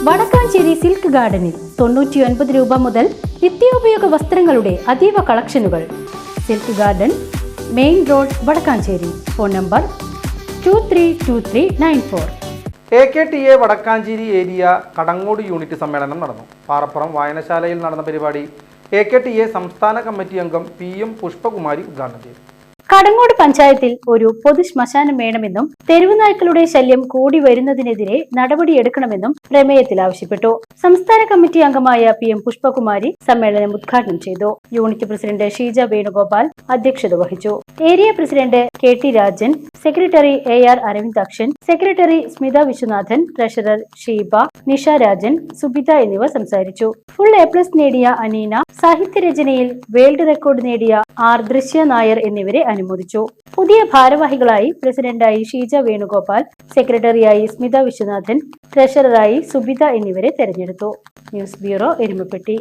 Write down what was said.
Vadakkanchery silk ഗാർഡനിൽ 99 രൂപ മുതൽ നിത്യോപയോഗ വസ്ത്രങ്ങളുടെ അതീവ കളക്ഷനുകൾ. Silk garden, main road, Vadakkanchery. Phone number 232394. AKTA Vadakkanchery area Kadangode unit സമ്മേളനം നടന്നു. പാറപ്പുറം വായനശാലയിൽ നടന്ന പരിപാടി AKTA സംസ്ഥാന കമ്മിറ്റി അംഗം PM പുഷ്പകുമാരി ഉദ്ഘാടനം ചെയ്തു. കടങ്ങോട് പഞ്ചായത്തിൽ ഒരു പൊതു ശ്മശാനം വേണമെന്നും തെരുവുനായ്ക്കളുടെ ശല്യം കൂടി വരുന്നതിനെതിരെ നടപടിയെടുക്കണമെന്നും പ്രമേയത്തിൽ ആവശ്യപ്പെട്ടു. സംസ്ഥാന കമ്മിറ്റി അംഗമായ PM പുഷ്പകുമാരി സമ്മേളനം ഉദ്ഘാടനം ചെയ്തു. യൂണിറ്റ് പ്രസിഡന്റ് ഷീജ വേണുഗോപാൽ അധ്യക്ഷത വഹിച്ചു. Area president KT Rajan, secretary AR Aravindakshan, secretary Smitha Viswanathan, treasurer Sheeba, Nisha Rajan, Subitha എന്നിവർ സംസാരിച്ചു. ഫുൾ A+ നേടിയ അനീന, സാഹിത്യരചനയിൽ വേൾഡ് റെക്കോർഡ് നേടിയ R ദൃശ്യ നായർ എന്നിവരെ അനുമോദിച്ചു. പുതിയ ഭാരവാഹികളായി പ്രസിഡന്റായി ഷീജ വേണുഗോപാൽ, സെക്രട്ടറിയായി സ്മിത വിശ്വനാഥൻ, ട്രഷററായി സുബിത എന്നിവരെ തെരഞ്ഞെടുത്തു. News bureau, Erumapetty.